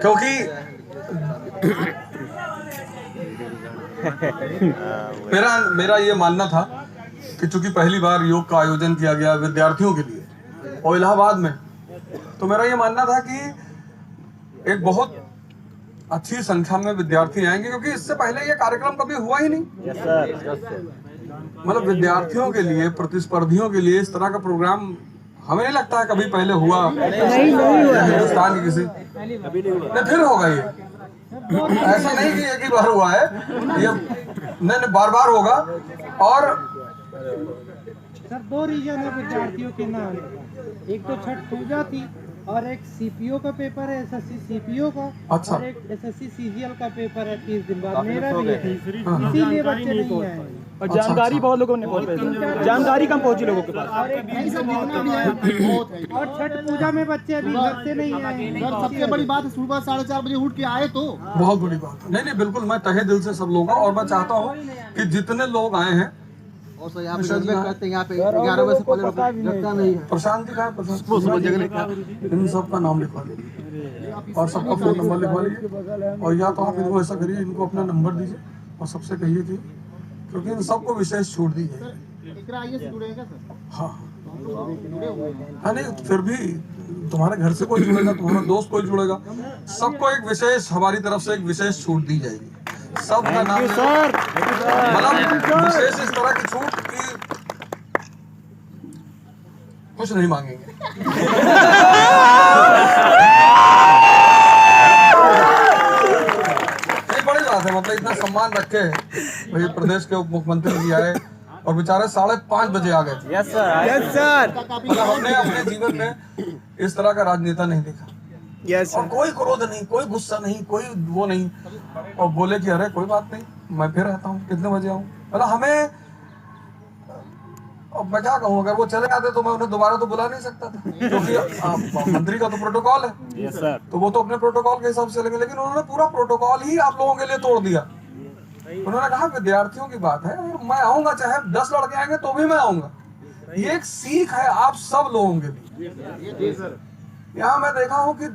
क्योंकि मेरा ये मानना था कि चूंकि पहली बार योग का आयोजन किया गया विद्यार्थियों के लिए और इलाहाबाद में, तो मेरा ये मानना था कि एक बहुत अच्छी संख्या में विद्यार्थी आएंगे, क्योंकि इससे पहले ये कार्यक्रम कभी हुआ ही नहीं। मतलब विद्यार्थियों के लिए, प्रतिस्पर्धियों के लिए इस तरह का प्रोग्राम हमें नहीं लगता है कभी पहले हुआ हिंदुस्तान की किसी नहीं, फिर होगा ये। ऐसा नहीं कि एक ही बार हुआ है, ये नहीं बार बार होगा। और सर 2 रीजन है विद्यार्थियों के नाम, एक तो छठ पूजा थी और एक सीपीओ का पेपर है, एसएससी सीपीओ का। अच्छा। और एक एसएससी सीजीएल का पेपर है 30 दिन बाद, मेरा भी है, इसीलिए बच्चे नहीं आए। और जानकारी बहुत लोगों ने जानकारी कम पहुंची लोगों के पास। और छठ पूजा में बच्चे अभी घर से नहीं आए। सबसे बड़ी बात है सुबह 4:30 बजे उठ के आए तो बहुत बड़ी बात है। नहीं बिल्कुल, मैं तहे दिल से सब लोगों का, और मैं चाहता हूँ कि जितने लोग आए हैं, और सर यहाँ पे करते हैं, यहाँ पे 11 बजे से पहले रखता नहीं है। प्रशांत जी का है, प्रशांत, इन सब का नाम लिखवा लीजिए और सबका फोन नंबर लिखवा लीजिए। और या तो आप इनको ऐसा करिए, इनको अपना नंबर दीजिए और सबसे कहिए कि क्योंकि इन सबको विशेष छूट दी जाएगी। हाँ नहीं, फिर भी तुम्हारे घर से कोई जुड़ेगा, तुम्हारा दोस्त कोई जुड़ेगा, सबको एक विशेष, हमारी तरफ से एक विशेष छूट दी जाएगी। सबका नाम सर, मतलब विशेष इस तरह की छूट कि कुछ नहीं मांगेंगे। ये बड़ी बात है, मतलब इतना सम्मान रखे भाई, प्रदेश के उप मुख्यमंत्री जी आए और बेचारे 5:30 बजे आ गए। Yes sir, yes sir. मतलब हमने अपने जीवन में इस तरह का राजनेता नहीं देखा। यस और कोई क्रोध नहीं, कोई गुस्सा नहीं, कोई वो नहीं, और बोले कि अरे कोई बात नहीं, मैं फिर आता हूँ, कितने बजे आऊँ। मतलब हमें, अब मैं क्या कहूँ, अगर वो चले जाते तो मैं उन्हें दोबारा तो बुला नहीं सकता था, क्योंकि मंत्री का तो प्रोटोकॉल है। Yes sir. तो वो तो अपने प्रोटोकॉल के हिसाब से चलेंगे, लेकिन उन्होंने पूरा प्रोटोकॉल ही आप लोगों के लिए तोड़ दिया। उन्होंने कहा विद्यार्थियों की बात है, मैं आऊंगा, चाहे 10 लड़के आएंगे तो भी मैं आऊंगा। ये एक सीख है आप सब लोगों के लिए। यहाँ मैं देखा हूँ कि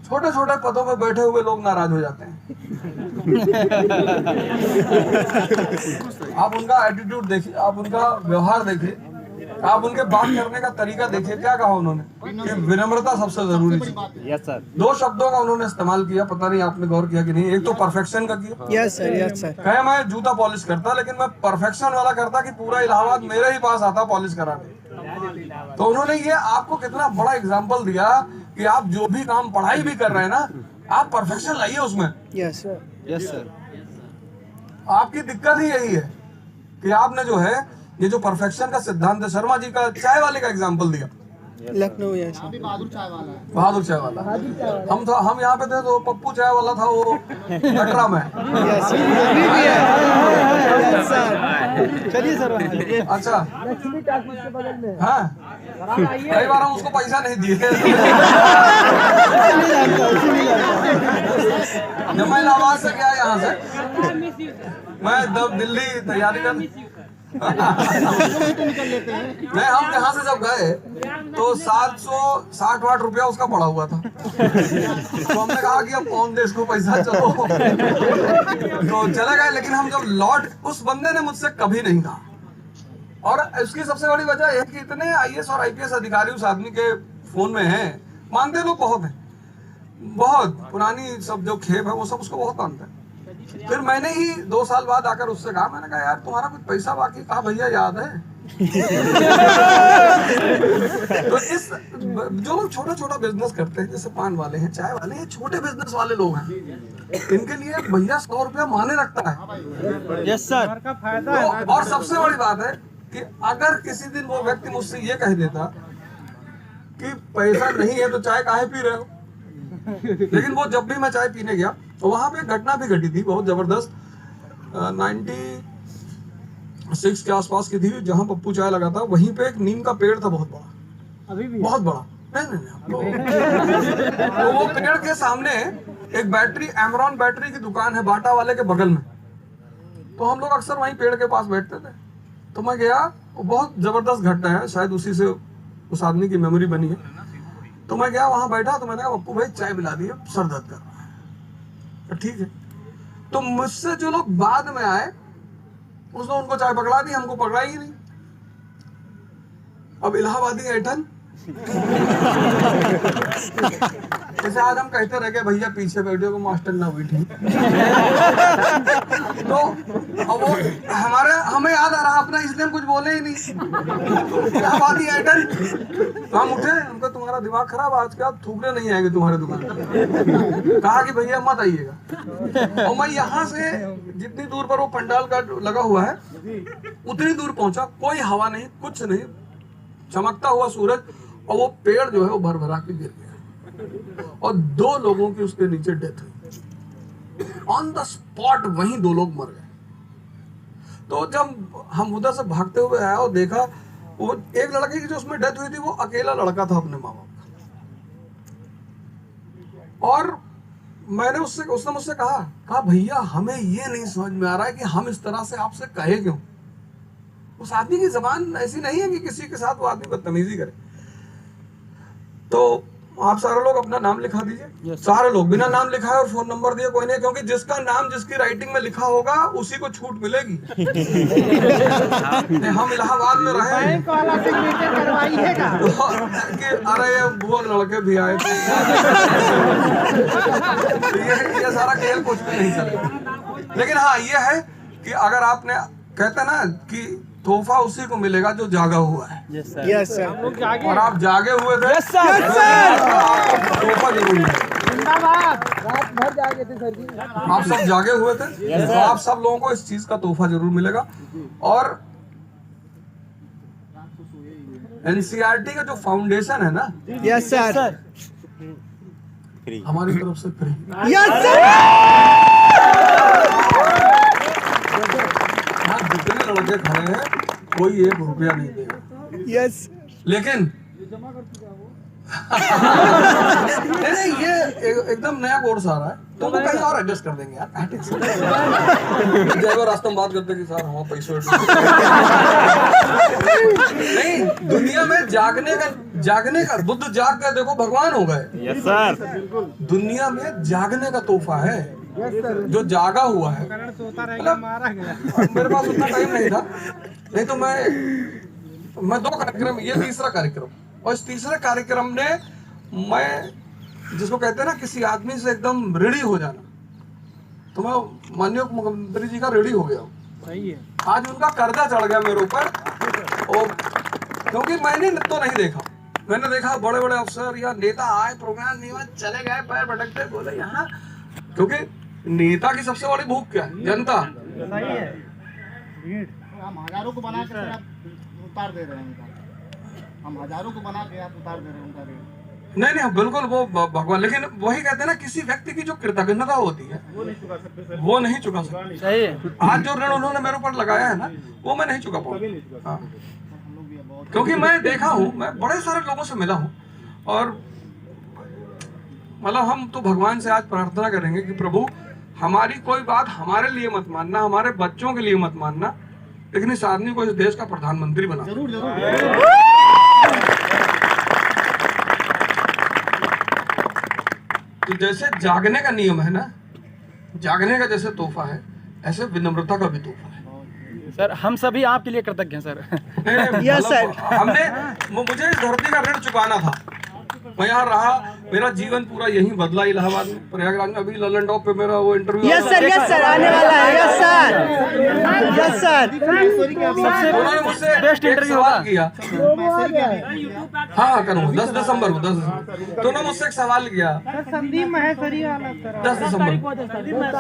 छोटे छोटे पदों पे बैठे हुए लोग नाराज हो जाते हैं। आप उनका एटीट्यूड देखिए, आप उनका व्यवहार देखिए, आप उनके बात करने का तरीका देखिए। क्या कहा उन्होंने कि विनम्रता सबसे जरूरी चीज। Yes sir. 2 शब्दों का उन्होंने इस्तेमाल किया, पता नहीं आपने गौर किया कि नहीं। एक तो परफेक्शन का किया। Yes sir, yes sir. कहे मैं जूता पॉलिश करता, लेकिन मैं परफेक्शन वाला करता कि पूरा इलाहाबाद मेरे ही पास आता पॉलिश कराने। तो उन्होंने ये आपको कितना बड़ा एग्जाम्पल दिया कि आप जो भी काम पढ़ाई भी कर रहे हैं ना, आप परफेक्शन लाइए उसमें। Yes sir, yes sir. आपकी दिक्कत ही यही है कि आपने जो है ये जो परफेक्शन का सिद्धांत है, शर्मा जी का चाय वाले का एग्जाम्पल दिया, लखनऊ। यस बहादुर चाय वाला है। बहादुर चाय वाला। हम यहाँ पे थे तो पप्पू चाय वाला था, वो कटरा में। Yes sir. चलिए सर। अच्छा, लक्ष्मी टाकीज के बगल में। हाँ, कई बार हम उसको पैसा नहीं दिए। जब मैं इलाहाबाद से गया यहाँ से, मैं जब दिल्ली तैयारी कर नहीं, हम यहाँ से जब गए तो 760-8 रुपया उसका पड़ा हुआ था। तो हमने कहा कि अब कौन दे इसको पैसा, चलो तो चले गए। लेकिन हम जब लौट, उस बंदे ने मुझसे कभी नहीं कहा। और इसकी सबसे बड़ी वजह यह कि इतने आईएएस और आईपीएस अधिकारी उस आदमी के फोन में हैं, मानते लोग बहुत हैं, बहुत पुरानी सब जो खेप है वो सब उसको बहुत मानते हैं। फिर मैंने ही 2 साल बाद आकर उससे कहा, मैंने कहा यार तुम्हारा कुछ पैसा बाकी? कहा भैया याद है। तो इस जो लोग छोटा छोटा बिजनेस करते हैं, जैसे पान वाले हैं, चाय वाले हैं, छोटे बिजनेस वाले लोग हैं, इनके लिए भैया 100 रुपया माने रखता है। Yes sir. का फायदा है। और सबसे बड़ी बात है कि अगर किसी दिन वो व्यक्ति मुझसे ये कह देता कि पैसा नहीं है तो चाय काहे पी रहे हो, लेकिन वो जब भी मैं चाय पीने गया तो वहां पे एक घटना भी घटी थी बहुत जबरदस्त। 96 के आसपास की थी, जहां पप्पू चाय लगा था, वहीं पे एक नीम का पेड़ था बहुत बड़ा, अभी भी बहुत बड़ा। नहीं तो वो पेड़ के सामने एक बैटरी, एमरॉन बैटरी की दुकान है बाटा वाले के बगल में। तो हम लोग अक्सर वहीं पेड़ के पास बैठते थे। तो मैं गया, वो बहुत जबरदस्त घटना है, शायद उसी से उस आदमी की मेमोरी बनी है। तो मैं गया वहां बैठा, तो मैंने कहा पप्पू भाई चाय पिला दिए, सर दर्द कर रहा है। तो ठीक है। तो मुझसे जो लोग बाद में आए उसने उनको चाय पकड़ा दी, हमको पकड़ा ही नहीं। अब इलाहाबादी ऐठन जैसे आज हम कहते रह गए भैया पीछे बैठे को मास्टर ना बैठी। तो अब वो हमें याद आ रहा अपना, इसलिए हम कुछ बोले ही नहीं। इलाहाबादी ऐठन तो हम उठे, उनको तुम्हारा दिमाग खराब, आज के बाद थूकने नहीं आएंगे तुम्हारे दुकान पे। कहा कि भैया मत आइएगा। और मैं यहाँ से जितनी दूर पर वो पंडाल का लगा हुआ है उतनी दूर पहुंचा, कोई हवा नहीं, कुछ नहीं, चमकता हुआ सूरज, और वो पेड़ जो है वो भर भरा के गिर गया और 2 लोगों की उसके नीचे डेथ हुई ऑन द स्पॉट। वहीं 2 लोग मर गए। तो जब हम उधर से भागते हुए आए और देखा, वो एक लड़के की जो उसमें डेथ हुई थी वो अकेला लड़का था अपने माँ बाप का। और मैंने उसने मुझसे कहा भैया हमें ये नहीं समझ में आ रहा है कि हम इस तरह से आपसे कहे क्यों। उस आदमी की जबान ऐसी नहीं है कि किसी के साथ वो आदमी बदतमीजी करे। तो आप सारे लोग अपना नाम लिखा दीजिए। सारे लोग बिना नाम लिखाए और फोन नंबर दिए कोई नहीं, क्योंकि जिसका नाम जिसकी राइटिंग में लिखा होगा उसी को छूट मिलेगी। हम इलाहाबाद में रहे बैंक वाला सिग्नेचर करवाइएगा कि अरे ये बुआ लड़के भी आए थे। ये सारा खेल कुछ भी नहीं चलेगा। लेकिन हाँ ये है कि अगर आपने कहते ना कि तोहफा उसी को मिलेगा जो जागा हुआ है। Yes sir. और आप जागे हुए थे। Yes sir. तोहफा जरूर मिलेगा। रात भर जागे थे सर जी। आप सब जागे हुए थे, तो आप सब लोगों को इस चीज का तोहफा जरूर मिलेगा। और एनसीईआरटी का जो फाउंडेशन है ना, यस सर, हमारी तरफ से फ्री। Yes sir. जितने लड़के खड़े हैं कोई 1 रुपया नहीं देगा। यस। लेकिन नहीं ये एकदम नया कोर्स आ रहा है, तो वो कहीं और एडजस्ट कर देंगे यार। जब रास्ते में बात करते कि सर हम पैसे नहीं, दुनिया में जागने का बुद्ध जाग कर देखो भगवान हो गए। Yes sir. दुनिया में जागने का तोहफा है जो जागा हुआ है। सोता रहेगा, मारा गया। मेरे पास उतना टाइम नहीं था, नहीं तो मैं 2 कार्यक्रम, ये तीसरा कार्यक्रम, और इस तीसरे कार्यक्रम ने मैं जिसको कहते हैं ना किसी आदमी से एकदम रेडी हो जाना, तो मैं माननीय मुख्यमंत्री जी का रेडी हो गया हूँ। सही है। आज उनका कर्जा चढ़ गया मेरे ऊपर, और क्योंकि मैंने तो नहीं देखा, मैंने देखा बड़े बड़े अफसर या नेता आए, प्रोग्राम नहीं हुआ, चले गए, पैर भटकते, बोले यहाँ, क्योंकि नेता की सबसे बड़ी भूख क्या है? जनता। सही है। भीड़ हम हजारों को बना के उतार दे रहे हैं उनका। हम हजारों को बना के आप उतार दे रहे हैं उनका रेट। नहीं बिल्कुल वो भगवान, लेकिन वही कहते हैं ना किसी व्यक्ति की जो कृतज्ञता होती है वो नहीं चुका सकते। सही है। आज जो ऋण उन्होंने मेरे ऊपर लगाया है ना वो मैं नहीं चुका पाऊंगा। हाँ। क्योंकि मैं देखा हूँ, मैं बड़े सारे लोगों से मिला हूँ, और मतलब हम तो भगवान से आज प्रार्थना करेंगे कि प्रभु हमारी कोई बात हमारे लिए मत मानना, हमारे बच्चों के लिए मत मानना, लेकिन इस आदमी को इस देश का प्रधानमंत्री बना। जरूर जरूर। तो जैसे जागने का नियम है ना, जागने का जैसे तोहफा है, ऐसे विनम्रता का भी तोहफा है। सर हम सभी आपके लिए कृतज्ञ हैं सर। Yes sir. हमने मुझे इस धरती का ऋण चुकाना था। मैं यहाँ रहा, मेरा जीवन पूरा यहीं बदला, इलाहाबाद में, प्रयागराज में। अभी ललन टॉप पे मेरा वो इंटरव्यू। यस सर आने वाला है। Yes sir. Yes sir. उन्होंने मुझसे बेस्ट एक इंटरव्यू सवाल होगा। किया। हाँ करूँगा 10 दिसंबर को। 10 दिसंबर तो उन्होंने मुझसे एक सवाल किया। संदीप महेश्वरी वाला 10 दिसंबर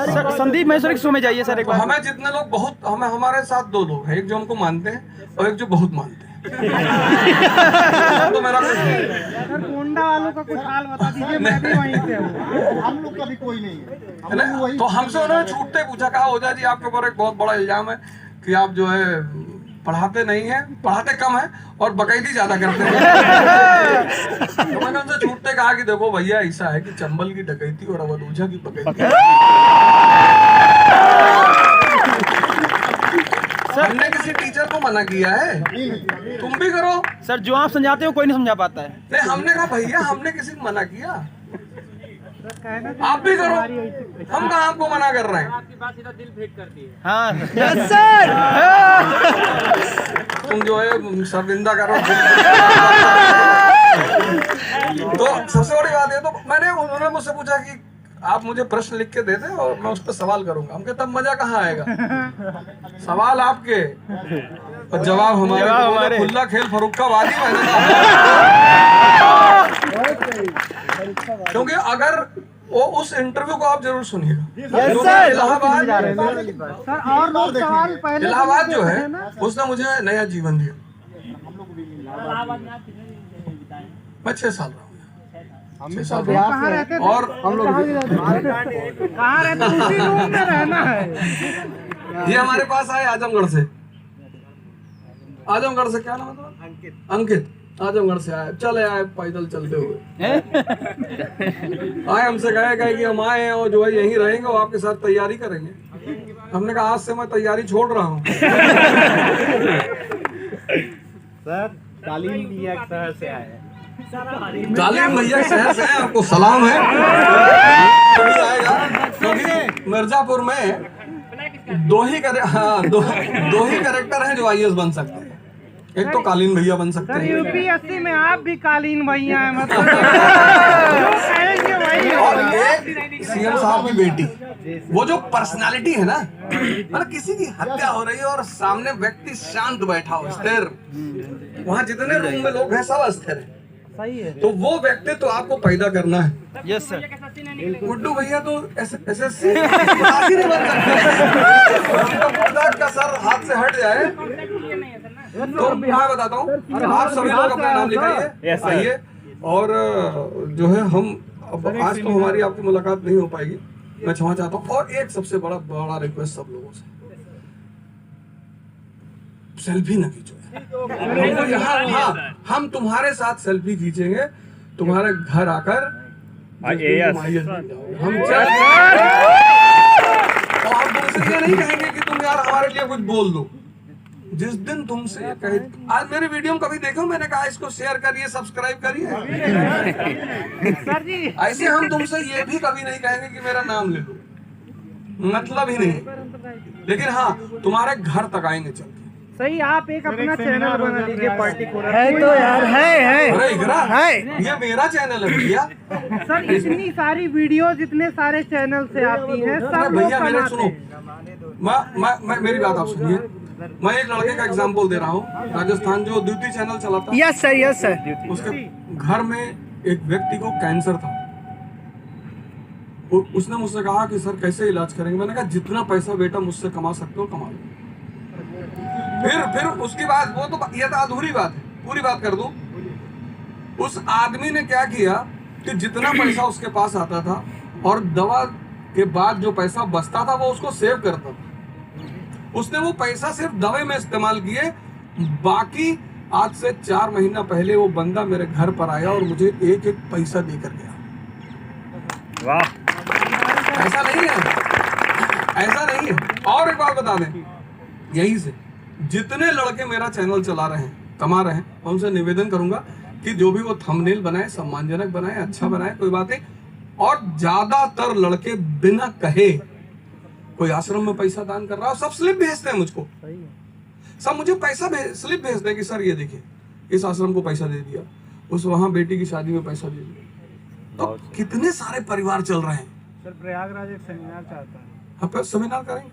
सर संदीप महेश्वरी शो में जाइए सर एक बार। हमें जितने लोग बहुत, हमें हमारे साथ 2 लोग हैं, एक जो हमको मानते हैं और एक जो बहुत मानते हैं। तो मेरा कुछ नहीं। सर कोंडा वालों का कुछ हाल बता दीजिए, मैं भी वहीं से हूँ। हम लोग का भी कोई नहीं है। है ना? तो हमसे उन्होंने छूटते पूछा, कहा ओझा जी आपके ऊपर एक बहुत बड़ा इल्जाम है कि आप जो है पढ़ाते नहीं है, पढ़ाते कम है और बकैती ज्यादा करते हैं। तो मैंने उनसे छूटते कहा कि देखो भैया ऐसा है कि चंबल की डकैती और अवध ओझा की बकैती हमने किसी टीचर को मना किया है? तुम भी करो। सर जो आप समझाते हो कोई नहीं समझा पाता है। नहीं, हमने कहा भैया हमने किसी को मना किया? कहना आप भी करो। हम कहाँ आपको मना कर रहे हैं? हाँ यस सर। तुम जो है शर्मिंदा करो। तो सबसे बड़ी बात है, तो उन्होंने मुझसे पूछा कि आप मुझे प्रश्न लिख के दे दें और मैं उस पर सवाल करूंगा। हमके तब मजा कहाँ आएगा? सवाल आपके और जवाब हमारे। खुला खेल फरुक्काबादी मैंने कहा। क्योंकि अगर वो उस इंटरव्यू को आप जरूर सुनिएगा। इलाहाबाद जो है उसने मुझे नया जीवन दिया। मैं 6 साल रहा हूँ। 6 साल कहाँ रहते थे? और हम लोग कहाँ रहते? उसी रूम में रहना है। ये हमारे पास आए आजमगढ़ से। आजमगढ़ से क्या नाम था? अंकित। आजमगढ़ से आए, चले आए पैदल चलते हुए। आए हमसे कहे कि हम आए हैं और जो है यहीं रहेंगे और आपके साथ तैयारी करेंगे। हमने कहा आज से मैं तैयारी छोड़ रहा हूँ। सर कालीन भैया शहर से आए। कालीन भैया शहर से हैं, आपको सलाम है। आएगा क्योंकि मिर्जापुर में दो ही कैरेक्टर हैं जो IAS बन सकते हैं। एक तो कालीन भैया बन सकते हैं, UPSC में आप भी कालीन भैया हैं मतलब। और एक CM साहब की बेटी। वो जो पर्सनालिटी है ना, मतलब किसी की हत्या हो रही है और सामने व्यक्ति शांत बैठा हो, स्थिर। वहाँ जितने रूम में लोग हैं सब अस्थिर हैं। सही है। तो वो व्यक्ति तो आपको पैदा करना है। Yes sir. गुड्डू भैया तो SSC नहीं बन सकते। का सर हाथ से हट जाए तो मैं बताता हूँ। आप सभी लोग अपना नाम लिखाइए, आइए। और जो है हम आज तो हमारी आपकी मुलाकात नहीं हो पाएगी, मैं क्षमा चाहता हूँ। और एक सबसे बड़ा रिक्वेस्ट सब लोगों से, सेल्फी न खींचो। हाँ, हम तुम्हारे साथ सेल्फी खींचेंगे तुम्हारे घर आकर। हम तुमसे ये नहीं कहेंगे कि तुम यार हमारे लिए कुछ बोल दो। जिस दिन तुमसे ये कहे, आज मेरे वीडियो में कभी देखो मैंने कहा इसको शेयर करिए, सब्सक्राइब करिए। सर जी ऐसे हम तुमसे ये भी कभी नहीं कहेंगे कि मेरा नाम ले लो, मतलब ही नहीं। लेकिन हाँ, तुम्हारे घर तक आएंगे चल। सही, आप एक अपना चैनल बना लीजिए पार्टिकुलर। है तो यार है। अरे इकरा, ये मेरा चैनल है भैया। सर इतनी सारी वीडियो जितने सारे चैनल से आती हैं सब भैया मेरे सुनो, मैं मेरी बात आप सुनिए। मैं एक लड़के का एग्जांपल दे रहा हूँ, राजस्थान जो द्वितीय चैनल चलाता है। Yes sir. उसके घर में एक व्यक्ति को कैंसर था। उसने मुझसे कहा कि सर कैसे इलाज करेंगे? मैंने कहा जितना पैसा बेटा मुझसे कमा सकते हो कमा लो। फिर उसकी बात, वो तो ये तो अधूरी बात है, पूरी बात कर दूं। उस आदमी ने क्या किया कि जितना पैसा उसके पास आता था और दवा के बाद जो पैसा बचता था वो उसको सेव करता था। उसने वो पैसा सिर्फ दवा में इस्तेमाल किए। बाकी आज से 4 महीना पहले वो बंदा मेरे घर पर आया और मुझे एक पैसा देकर गया। वाह, ऐसा नहीं है, ऐसा नहीं है। और एक बात बता दें, यहीं से जितने लड़के मेरा चैनल चला रहे हैं, कमा रहे हैं, मैं उनसे निवेदन करूंगा कि जो भी वो थंबनेल बनाए सम्मानजनक बनाए, अच्छा बनाए, कोई बात नहीं। और ज्यादातर लड़के बिना कहे कोई आश्रम में पैसा दान कर रहा है, सब स्लिप भेजते हैं मुझको। सब मुझे पैसा स्लिप भेजते हैं कि सर ये देखिए इस आश्रम को पैसा दे दिया, उस वहां बेटी की शादी में पैसा दे दिया। तो कितने सारे परिवार चल रहे हैं। सर प्रयागराज एक सेमिनार चाहता है, हम सेमिनार करेंगे।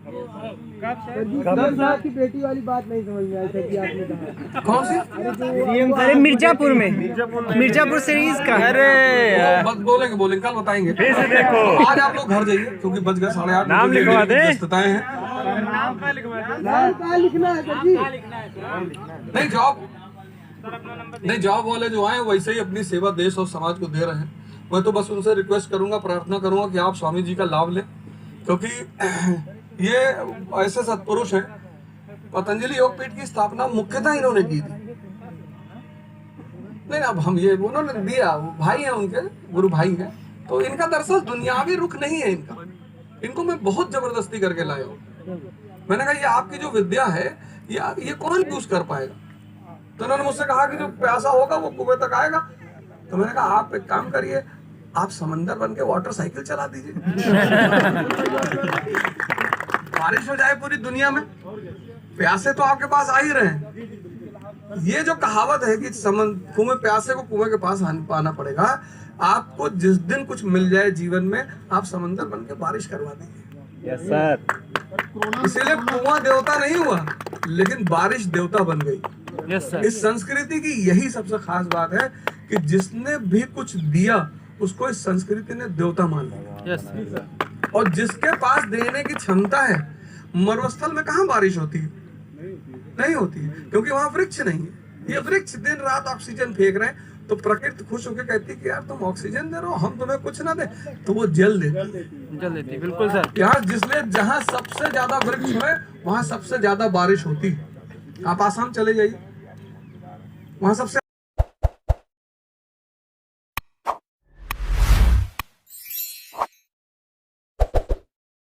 साहब की बेटी वाली बात नहीं समझ में आई थी कि आपने कहा कौन सी? अरे मिर्जापुर में, मिर्जापुर सीरीज का। अरे बस बोलेंगे कल बताएंगे। देखो आज आप लोग घर जाइए क्योंकि बज गए 8:30। नाम लिखवा दे, व्यस्तताएं हैं। नाम क्या लिखना है सर जी? नहीं जॉब वाले जो आए वैसे ही अपनी सेवा देश और समाज को दे रहे हैं। मैं तो बस उनसे रिक्वेस्ट करूंगा, प्रार्थना करूंगा कि आप स्वामी जी का लाभ लें, क्योंकि ये ऐसे सत्पुरुष हैं। पतंजलि योगपीठ की स्थापना मुख्यतः इन्होंने की थी। नहीं अब हम ये उन्होंने दिया, भाई हैं उनके, गुरु भाई हैं। तो इनका दरअसल दुनियावी रुख नहीं है इनको मैं बहुत जबरदस्ती करके लाया हूँ। मैंने कहा ये आपकी जो विद्या है ये कौन यूज कर पाएगा? तो उन्होंने मुझसे कहा कि जो प्यासा होगा वो कुएं तक आएगा। तो मैंने कहा आप एक काम करिए, आप समंदर बन के वाटर साइकिल चला दीजिए, बारिश हो जाए पूरी दुनिया में, प्यासे तो आपके पास आ ही रहे हैं। ये जो कहावत है कि कुएं प्यासे को कुएं के पास पाना पड़ेगा, आपको जिस दिन कुछ मिल जाए जीवन में आप समंदर बन के बारिश करवा दीजिए। Yes sir. इसीलिए कुआं देवता नहीं हुआ लेकिन बारिश देवता बन गई। Yes sir. इस संस्कृति की यही सबसे खास बात है कि जिसने भी कुछ दिया उसको इस संस्कृति ने देवता मान लिया। Yes sir. और जिसके पास देने की क्षमता है, मरुस्थल में कहाँ बारिश होती है? नहीं होती है, क्योंकि वहां वृक्ष नहीं है। ये वृक्ष दिन रात ऑक्सीजन फेंक रहे हैं, तो प्रकृति खुश होकर कहती है कि यार तुम ऑक्सीजन दे रहे हो, हम तुम्हें कुछ ना दे, तो वो जल देती। बिल्कुल सर। यहाँ जिसलिए जहाँ सबसे ज्यादा वृक्ष है वहां सबसे ज्यादा बारिश होती है। आप आसाम चले जाइए, वहां सबसे